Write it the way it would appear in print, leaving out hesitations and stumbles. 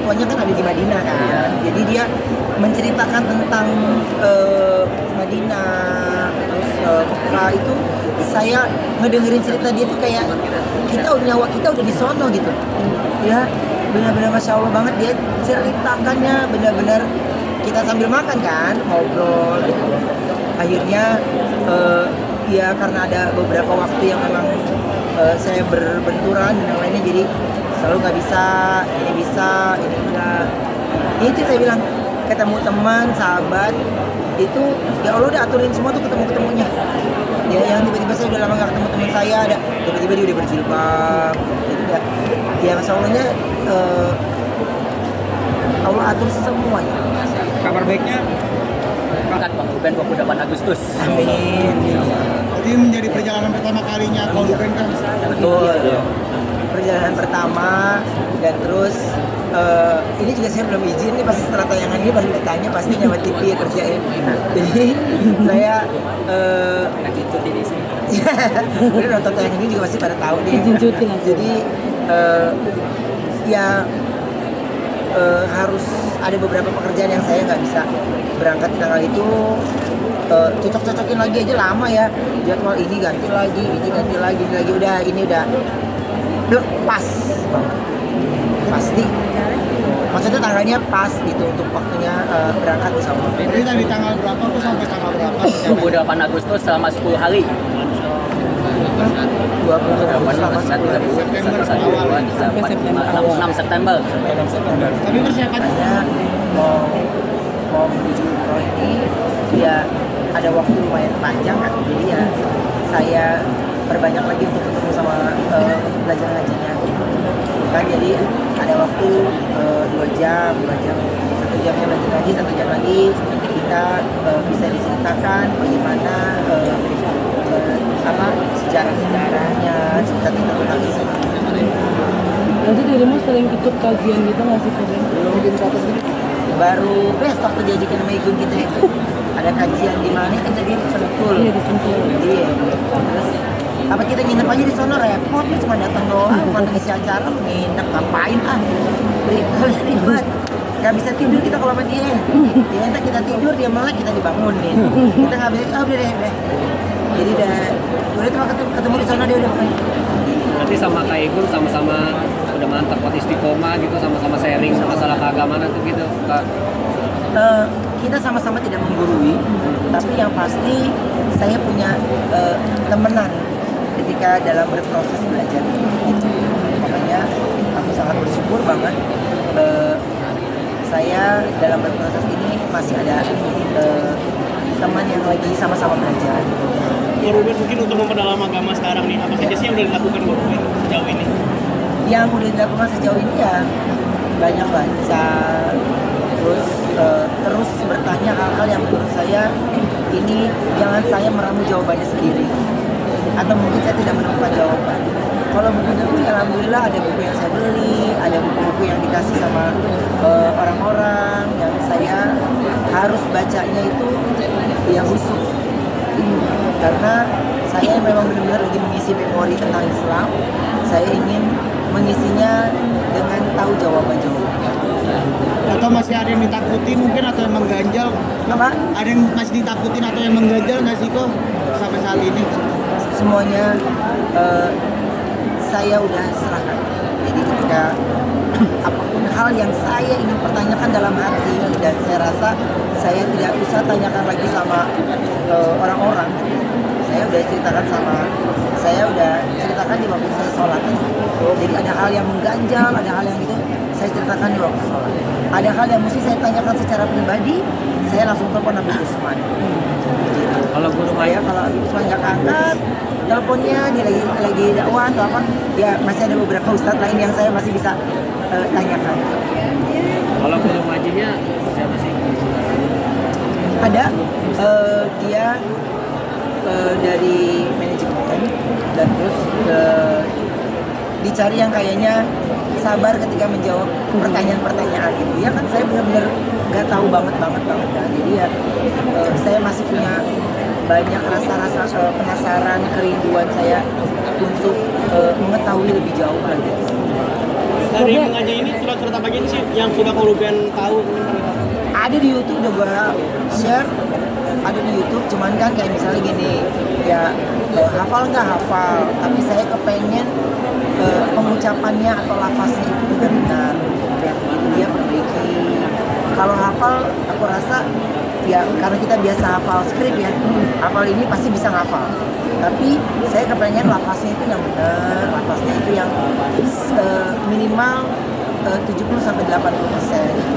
tuanya kan ada di Madinah kan. Jadi dia menceritakan tentang Madinah, terus Mekah itu saya ngedengerin cerita dia tuh kayak nyawa kita udah di sono gitu. Ya, benar-benar Masya Allah banget dia ceritakannya, benar-benar kita sambil makan kan, ngobrol gitu. Akhirnya ya karena ada beberapa waktu yang memang saya berbenturan dan yang lainnya, jadi selalu nggak bisa, ini enggak. Itu saya bilang, ketemu teman, sahabat itu ya Allah udah aturin semua tuh ketemunya. Ya yang tiba-tiba saya udah lama nggak ketemu teman saya, ada tiba-tiba dia udah berjilbab, jadi ya Masya Allahnya Allah atur semuanya. Kabar baiknya Berangkat Bang Ruben 28 Agustus. Amin. Jadi menjadi perjalanan pertama kalinya Bang Ruben kan? Betul. Iya. Perjalanan pertama, dan terus ini juga saya belum izin nih, pasti setelah tayangan ini baru ditanya pasti nyawa TV ya kerjain. Jadi saya Lagi cuti di sini. udah nonton tayangan ini juga pasti pada tahu nih. Jadi ya harus ada beberapa pekerjaan yang saya nggak bisa berangkat di tanggal itu. Cocok-cocokin lagi aja lama ya, jadwal ini ganti lagi, udah ini udah belum pas banget, pasti maksudnya tanggalnya pas gitu untuk waktunya berangkat insya Allah. Jadi dari tanggal berapa tuh sampai tanggal berapa? 28 Agustus selama 10 hari. 6 September. Tapi persiapannya Saya mau menuju umroh ini ya ada waktu lumayan panjang kan, jadi ya saya perbanyak lagi untuk ketemu sama untuk belajar ngajinya kan, jadi ada waktu 2 jam, 1 jamnya belajar ngaji, 1 jam lagi kita bisa diceritakan bagaimana sejarah-sejarahnya, cerita tentang Islam. Nanti dirimu sering ikut kajian gitu nggak sih Ruben? Baru besok tuh diajakin sama Igun kita itu ada kajian di mana kan, tadi Sentul. Iya, di Sentul. Iya. Terus apa kita nginep aja di sono, repot, lu cuma datang doang, bukan ngisi acara, nginep ngapain ribet. Gak bisa tidur kita kalau sama dia. Dia minta kita tidur, dia melek, kita dibangunin. Kita nggak bisa, udah deh. Jadi udah ketemu di sana dia udah main. nanti sama Kak Igun sama-sama udah mantap buat istiqomah gitu, sama-sama sharing masalah keagamaan tuh gitu Kak. Kita sama-sama tidak menggurui, tapi yang pasti saya punya temenan ketika dalam berproses belajar gitu. Makanya aku sangat bersyukur banget saya dalam berproses ini masih ada teman yang lagi sama-sama belajar. Ya Ruben, mungkin untuk memperdalam agama sekarang nih, apa saja sih yang udah dilakukan Bang Ruben sejauh ini? Yang udah dilakukan sejauh ini ya banyak baca, terus bertanya hal-hal yang menurut saya ini jangan saya meramu jawabannya sendiri, atau mungkin saya tidak menemukan jawaban. Kalau buku-buku ya alhamdulillah ada buku yang saya beli, ada buku-buku yang dikasih sama orang-orang yang saya harus bacanya itu yang khusus. Karena saya memang benar-benar lagi mengisi memori tentang Islam, saya ingin mengisinya dengan tahu jawaban-jawabannya. atau masih ada yang ditakuti mungkin atau yang mengganjal? Apa? Ada yang masih ditakutin atau yang mengganjal nggak sih kok sampai saat ini? Semuanya saya udah serahkan. Jadi ketika apapun hal yang saya ingin pertanyakan dalam hati, dan saya rasa saya tidak usah tanyakan lagi sama orang-orang. Saya udah ceritakan di waktu saya sholat. Jadi ada hal yang mengganjal, ada hal yang gitu, saya ceritakan di waktu sholat. Ada hal yang mesti saya tanyakan secara pribadi, saya langsung telepon Nabi Usman. Kalau guru Saya kalau Nabi Usman nggak angkat teleponnya, dia lagi dakwah atau apa, ya masih ada beberapa ustadz lain yang saya masih bisa tanyakan. kalau guru ngajinya siapa sih? Ada dia dari manajemen, dan terus dicari yang kayaknya sabar ketika menjawab pertanyaan-pertanyaan gitu. Ya kan saya benar-benar nggak tahu banget kan. Jadi ya saya masih punya banyak rasa-rasa penasaran, kerinduan saya untuk mengetahui lebih jauh lagi. dari mengaji ini surat-surat apa aja sih yang sudah kau Ruben tahu? Ada di YouTube udah gua share, ada di YouTube, cuman kan kayak misalnya gini ya, hafal nggak hafal, tapi saya kepengen pengucapannya atau lafaznya itu juga benar, ya dia perbaiki. Kalau hafal aku rasa ya karena kita biasa hafal skrip ya, hafal ini pasti bisa ngafal, tapi saya kepengen lafaznya itu yang benar, lafaznya itu yang minimal 70-80% gitu.